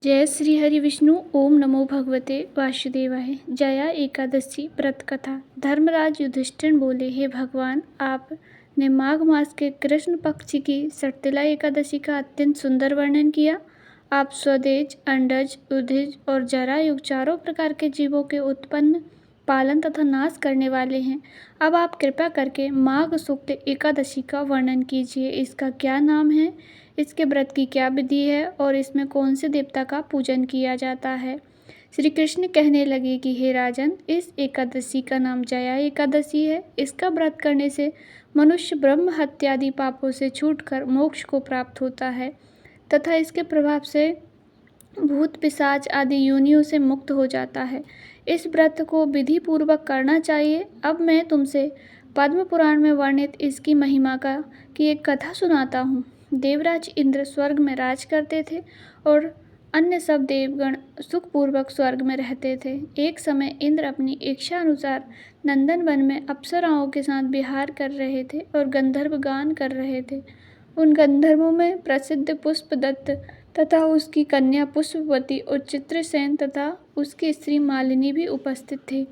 जय श्री हरि विष्णु। ओम नमो भगवते वासुदेवाय। जया एकादशी व्रत कथा। धर्मराज युधिष्ठिर बोले, हे भगवान, आपने माघ मास के कृष्ण पक्ष की सटतिला एकादशी का अत्यंत सुंदर वर्णन किया। आप स्वदेज, अंडज, उदिज और जरायुग चारों प्रकार के जीवों के उत्पन्न, पालन तथा नाश करने वाले हैं। अब आप कृपा करके माघ शुक्ल एकादशी का वर्णन कीजिए। इसका क्या नाम है, इसके व्रत की क्या विधि है और इसमें कौन से देवता का पूजन किया जाता है। श्री कृष्ण कहने लगे कि हे राजन, इस एकादशी का नाम जया एकादशी है। इसका व्रत करने से मनुष्य ब्रह्म हत्यादि पापों से छूटकर मोक्ष को प्राप्त होता है तथा इसके प्रभाव से भूत पिशाच आदि योनियों से मुक्त हो जाता है। इस व्रत को विधि पूर्वक करना चाहिए। अब मैं तुमसे पद्म पुराण में वर्णित इसकी महिमा की एक कथा सुनाता हूँ। देवराज इंद्र स्वर्ग में राज करते थे और अन्य सब देवगण सुखपूर्वक स्वर्ग में रहते थे। एक समय इंद्र अपनी इच्छा अनुसार नंदन वन में अप्सराओं के साथ विहार कर रहे थे और गंधर्व गान कर रहे थे। उन गंधर्वों में प्रसिद्ध पुष्पदत्त तथा उसकी कन्या पुष्पवती और चित्रसेन तथा उसकी स्त्री मालिनी भी उपस्थित थे।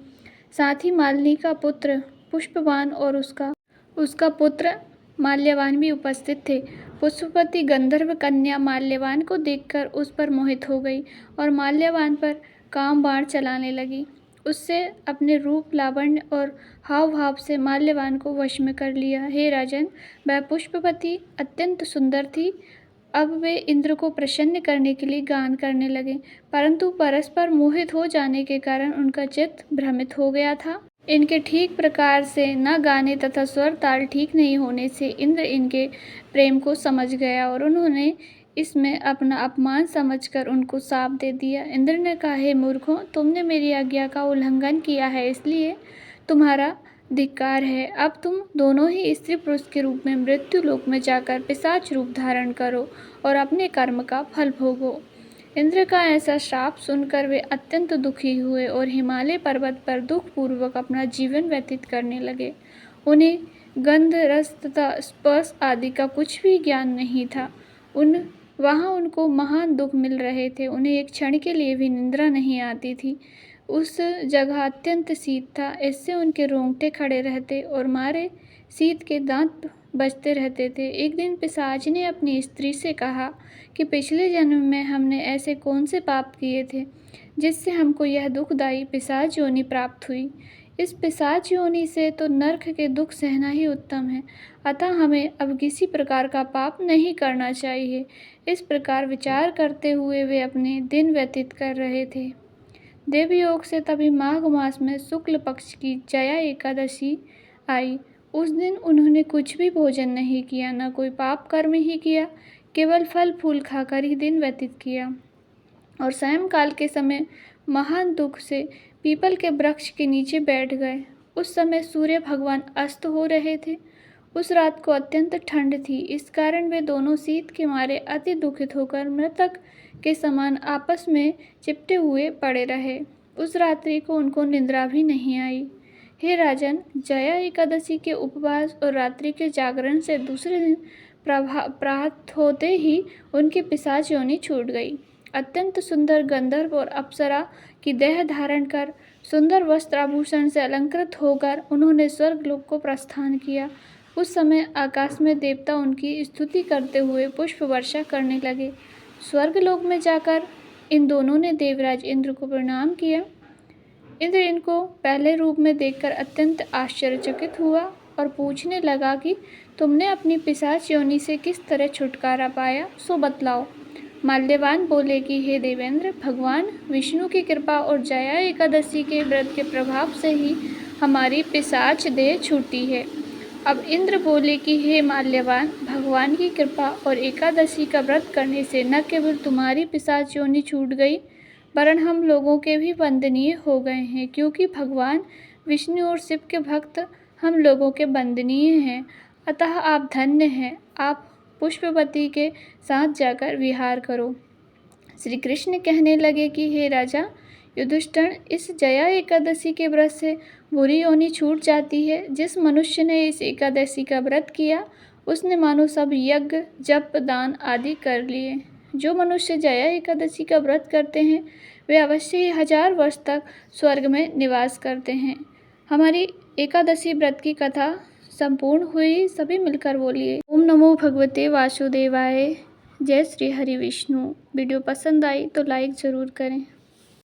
साथ ही मालिनी का पुत्र पुष्पवान और उसका पुत्र माल्यवान भी उपस्थित थे। पुष्पवती गंधर्व कन्या माल्यवान को देखकर उस पर मोहित हो गई और माल्यवान पर काम बाण चलाने लगी। उससे अपने रूप, लावण्य और हाव भाव से माल्यवान को वश में कर लिया। हे राजन, वह पुष्पवती अत्यंत सुंदर थी। अब वे इंद्र को प्रसन्न करने के लिए गान करने लगे, परंतु परस्पर मोहित हो जाने के कारण उनका चित्त भ्रमित हो गया था। इनके ठीक प्रकार से न गाने तथा स्वर ताल ठीक नहीं होने से इंद्र इनके प्रेम को समझ गया और उन्होंने इसमें अपना अपमान समझकर उनको शाप दे दिया। इंद्र ने कहा, हे मूर्खों, तुमने मेरी आज्ञा का उल्लंघन किया है, इसलिए तुम्हारा धिक्कार है। अब तुम दोनों ही स्त्री पुरुष के रूप में मृत्यु लोक में जाकर पिशाच रूप धारण करो और अपने कर्म का फल भोगो। इंद्र का ऐसा श्राप सुनकर वे अत्यंत दुखी हुए और हिमालय पर्वत पर दुखपूर्वक अपना जीवन व्यतीत करने लगे। उन्हें गंध, रस तथा स्पर्श आदि का कुछ भी ज्ञान नहीं था। वहाँ उनको महान दुख मिल रहे थे। उन्हें एक क्षण के लिए भी निद्रा नहीं आती थी। उस जगह अत्यंत शीत था, इससे उनके रोंगटे खड़े रहते और मारे शीत के दांत बजते रहते थे। एक दिन पिशाच ने अपनी स्त्री से कहा कि पिछले जन्म में हमने ऐसे कौन से पाप किए थे जिससे हमको यह दुखदायी पिशाच योनि प्राप्त हुई। इस पिशाच योनि से तो नरक के दुख सहना ही उत्तम है, अतः हमें अब किसी प्रकार का पाप नहीं करना चाहिए। इस प्रकार विचार करते हुए वे अपने दिन व्यतीत कर रहे थे। देवयोग से तभी माघ मास में शुक्ल पक्ष की जया एकादशी आई। उस दिन उन्होंने कुछ भी भोजन नहीं किया, न कोई पाप कर्म ही किया, केवल फल फूल खाकर ही दिन व्यतीत किया और सायंकाल के समय महान दुख से पीपल के वृक्ष के नीचे बैठ गए। उस समय सूर्य भगवान अस्त हो रहे थे। उस रात को अत्यंत ठंड थी, इस कारण वे दोनों शीत के मारे अति दुखित होकर मृतक के समान आपस में चिपटे हुए पड़े रहे। उस रात्रि को उनको निद्रा भी नहीं आई। हे राजन, जया एकादशी के उपवास और रात्रि के जागरण से दूसरे दिन प्रातः होते ही उनकी पिशाच योनि छूट गई। अत्यंत सुंदर गंधर्व और अप्सरा की देह धारण कर सुंदर वस्त्र आभूषण से अलंकृत होकर उन्होंने स्वर्गलोक को प्रस्थान किया। उस समय आकाश में देवता उनकी स्तुति करते हुए पुष्प वर्षा करने लगे। स्वर्गलोक में जाकर इन दोनों ने देवराज इंद्र को प्रणाम किया। इंद्र इनको पहले रूप में देखकर अत्यंत आश्चर्यचकित हुआ और पूछने लगा कि तुमने अपनी पिशाच योनि से किस तरह छुटकारा पाया, सो बतलाओ। माल्यवान बोले कि हे देवेंद्र, भगवान विष्णु की कृपा और जया एकादशी के व्रत के प्रभाव से ही हमारी पिशाच देह छूटी है। अब इंद्र बोले कि हे माल्यवान, भगवान की कृपा और एकादशी का व्रत करने से न केवल तुम्हारी पिशाच योनि छूट गई, वरन हम लोगों के भी वंदनीय हो गए हैं, क्योंकि भगवान विष्णु और शिव के भक्त हम लोगों के वंदनीय हैं। अतः आप धन्य हैं। आप पुष्पवती के साथ जाकर विहार करो। श्री कृष्ण कहने लगे कि हे राजा युधिष्ठिर, इस जया एकादशी के व्रत से बुरी योनि छूट जाती है। जिस मनुष्य ने इस एकादशी का व्रत किया, उसने मानो सब यज्ञ, जप, दान आदि कर लिए। जो मनुष्य जया एकादशी का व्रत करते हैं वे अवश्य ही 1000 वर्ष तक स्वर्ग में निवास करते हैं। हमारी एकादशी व्रत की कथा संपूर्ण हुई। सभी मिलकर बोलिए ओम नमो भगवते वासुदेवाय। जय श्री हरि विष्णु। वीडियो पसंद आई तो लाइक ज़रूर करें।